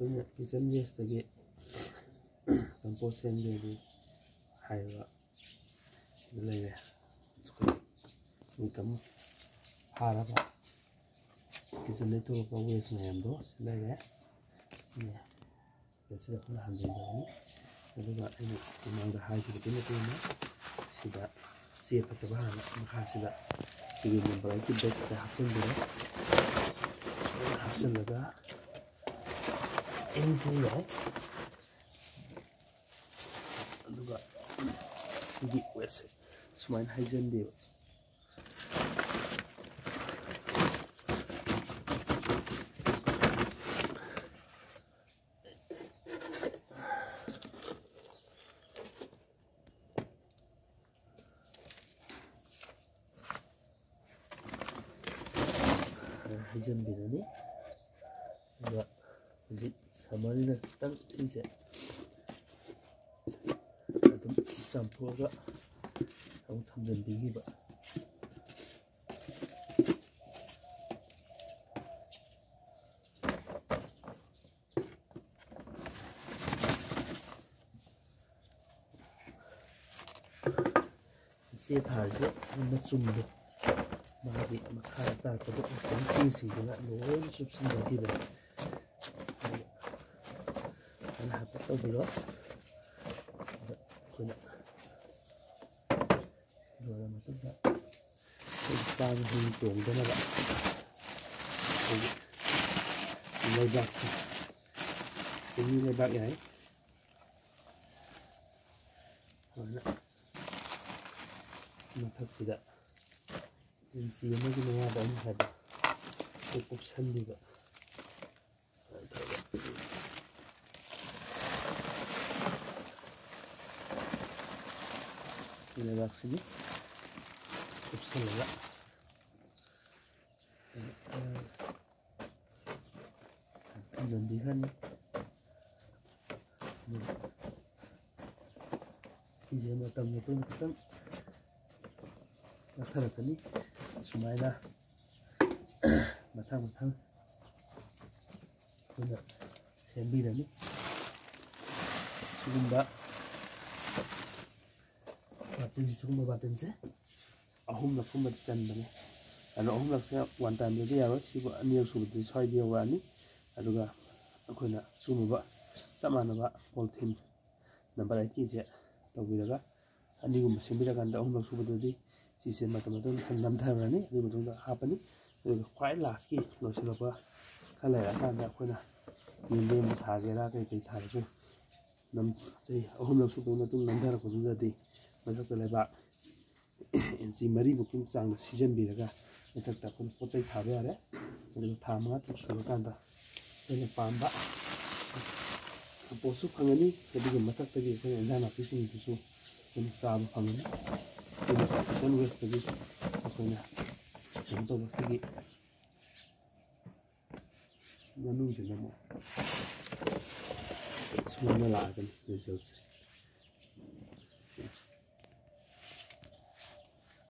ꯑꯩꯈꯣꯏꯅ ꯀꯤꯆꯟ ꯋꯦꯁꯇꯒꯤ ꯀꯝꯄꯣꯁ ꯁꯦꯝꯒꯦꯗꯤ ꯍꯥꯏꯕ ꯁꯤꯗ ꯂꯩꯔꯦ ꯏꯟꯀꯝ ꯐꯥꯔꯕ ꯀꯤꯆꯟꯗꯒꯤ ꯊꯣꯛꯂꯛꯄ ꯋꯦꯁ ꯃꯌꯥꯝꯗꯣ ꯁꯤ ꯂꯩꯔꯦ ꯁꯤꯗ ꯑꯩꯈꯣꯏꯅ ꯍꯟꯖꯤꯟꯖꯔꯅꯤ ꯑꯗꯨꯒ ꯑꯩꯅ ꯃꯃꯥꯡꯗ ꯍꯥꯏꯈꯤꯕꯒꯤ ꯃꯇꯨꯡ ꯏꯟꯅ ꯁꯤꯗ ꯆꯦ ꯐꯠꯇꯕ ꯍꯥꯟꯅ ꯃꯈꯥꯁꯤꯗ ꯁꯤꯒꯤ ꯅꯝꯕꯔ 8ꯒꯤ ꯕꯦꯒꯇ ꯍꯥꯞꯆꯤꯟꯕꯤꯔꯦ ꯍꯥꯞꯆꯤꯜꯂꯒ ꯑꯦꯟꯁꯦ ꯌꯥꯏ ꯑꯗꯨꯒ ꯁꯤꯒꯤ ꯋꯦꯠꯁꯦ ꯁꯨꯃꯥꯏꯅ ꯍꯩꯖꯤꯟꯕꯤꯕ ꯍꯩꯖꯤꯟꯕꯤꯔꯅꯤ ꯑꯗꯨꯒ ꯍꯧꯖꯤꯛ ꯁꯝꯃꯔꯅꯤꯅ ꯈꯤꯇꯪ ꯁꯤꯁꯦ ꯑꯗꯨꯝ ꯆꯥꯝꯊꯣꯛꯑꯒ ꯑꯃꯨꯛ ꯊꯝꯖꯤꯟꯕꯤꯈꯤꯕ ꯆꯦ ꯊꯥꯔꯤꯁꯦ ꯃꯆꯨꯝꯗꯣ ꯃꯥꯒꯤ ꯃꯈꯥꯗ ꯇꯥꯔꯛꯄꯗ ꯉꯁꯥꯏꯒꯤ ꯆꯦꯁꯤꯡꯗꯨꯅ ꯂꯣꯏꯅ ꯆꯨꯞꯁꯤꯟꯖꯈꯤꯕꯅꯤ ꯑꯗꯨꯅ ꯍꯥꯏꯐꯦꯠ ꯇꯧꯕꯤꯔꯣ ꯑꯩꯈꯣꯏꯅ ꯂꯣꯏꯔ ꯃꯇꯨꯡꯗ ꯑꯩꯈꯣꯏꯒꯤ ꯀꯥꯡ ꯍꯨꯏ ꯇꯣꯡꯗꯅꯕ ꯑꯩꯈꯣꯏꯒꯤ ꯂꯩꯕꯥꯛꯁꯦ ꯆꯤꯡꯃꯤ ꯂꯩꯕꯥꯛ ꯌꯥꯏ ꯑꯗꯨꯅ ꯃꯊꯛꯁꯤꯗ ꯏꯟꯆꯤ ꯑꯃꯒꯤ ꯃꯌꯥꯗ ꯑꯃꯨꯛ ꯍꯥꯏꯕ ꯀꯨꯞꯁꯟꯕꯤꯕ ꯂꯩꯕꯥꯛꯁꯤꯒꯤ ꯀꯨꯞꯁꯜꯂꯒ ꯊꯝꯖꯤꯟꯕꯤꯈ꯭ꯔꯅꯤ ꯐꯤꯁꯦ ꯃꯇꯝ ꯃꯇꯨꯡꯗ ꯈꯤꯇꯪ ꯅꯛꯊꯔꯛꯀꯅꯤ ꯁꯨꯃꯥꯏꯅ ꯃꯊꯪ ꯑꯩꯈꯣꯏꯅ ꯁꯦꯝꯕꯤꯔꯅꯤ ꯁꯤꯒꯨꯝꯕ ꯕꯥꯇꯤꯟꯁꯦ ꯑꯍꯨꯝꯂꯛꯀꯨꯝꯕ ꯆꯟꯕꯅꯦ ꯑꯗꯣ ꯑꯍꯨꯝꯂꯛꯁꯦ ꯋꯥꯟ ꯇꯥꯏꯝꯗꯗꯤ ꯌꯥꯔꯣꯏ ꯁꯤꯕꯨ ꯑꯅꯤꯔꯛ ꯁꯨꯕꯗꯗꯤ ꯁ꯭ꯋꯥꯏꯗ ꯌꯧꯔꯛꯑꯅꯤ ꯑꯗꯨꯒ ꯑꯩꯈꯣꯏꯅ ꯁꯤꯒꯨꯝꯕ ꯆꯞ ꯃꯥꯟꯅꯕ ꯄꯣꯂꯤꯊꯤꯟ ꯅꯝꯕꯔ 8ꯀꯤꯁꯦ ꯇꯧꯕꯤꯔꯒ ꯑꯅꯤꯒꯨꯝꯕ ꯁꯦꯝꯕꯤꯔꯀꯥꯟꯗ ꯑꯍꯨꯝꯂꯛ ꯁꯨꯕꯗꯗꯤ ꯁꯤꯁꯦ ꯃꯇꯝ ꯅꯝꯊꯈ꯭ꯔꯅꯤ ꯑꯗꯨꯒꯤ ꯃꯇꯨꯡꯗ ꯍꯥꯞꯄꯅꯤ ꯑꯗꯨꯒ ꯈ꯭ꯋꯥꯏ ꯂꯥꯁꯀꯤ ꯂꯣꯏꯁꯤꯜꯂꯛꯄ ꯈꯔ ꯂꯩꯔꯀꯥꯟꯗ ꯑꯩꯈꯣꯏꯅ ꯌꯦꯟꯗꯦꯝꯕꯨ ꯊꯥꯒꯦꯔꯥ ꯀꯩꯀꯩ ꯊꯥꯔꯁꯨ ꯆꯍꯤ ꯑꯍꯨꯝꯂꯛ ꯁꯨꯕꯒꯤ ꯃꯇꯨꯡ ꯅꯝꯊꯔꯛꯄꯗꯨꯗꯗꯤ ꯃꯊꯛꯇ ꯂꯩꯕꯥꯛ ꯏꯟꯆꯤ 4ꯃꯨꯛꯀꯤ ꯆꯥꯡꯗ ꯁꯤꯖꯤꯟꯕꯤꯔꯒ ꯃꯊꯛꯇ ꯑꯩꯈꯣꯏꯅ ꯄꯣꯠ ꯆꯩ ꯊꯥꯕ ꯌꯥꯔꯦ ꯑꯗꯨꯒ ꯊꯥ 5 ꯇꯔꯨꯛ ꯁꯨꯔꯀꯥꯟꯗ ꯑꯩꯈꯣꯏꯅ ꯄꯥꯝꯕ ꯀꯝꯄꯣꯁꯁꯨ ꯐꯪꯒꯅꯤ ꯑꯗꯨꯒ ꯃꯊꯛꯇꯒꯤ ꯑꯩꯈꯣꯏꯅ ꯏꯟꯖꯥꯡ ꯅꯥꯄꯤꯁꯤꯡꯗꯨꯁꯨ ꯑꯩꯈꯣꯏꯅ ꯆꯥꯕ ꯐꯪꯒꯅꯤ ꯀꯤꯆꯟ ꯋꯦꯁꯇꯒꯤ ꯑꯩꯈꯣꯏꯅ ꯀꯩꯅꯣ ꯇꯧꯕ ꯁꯤꯒꯤ ꯃꯅꯨꯡꯁꯤꯗ ꯑꯃꯨꯛ ꯁꯨꯅ ꯂꯥꯛꯑꯒꯅꯤ ꯔꯤꯖꯜꯠꯁꯦ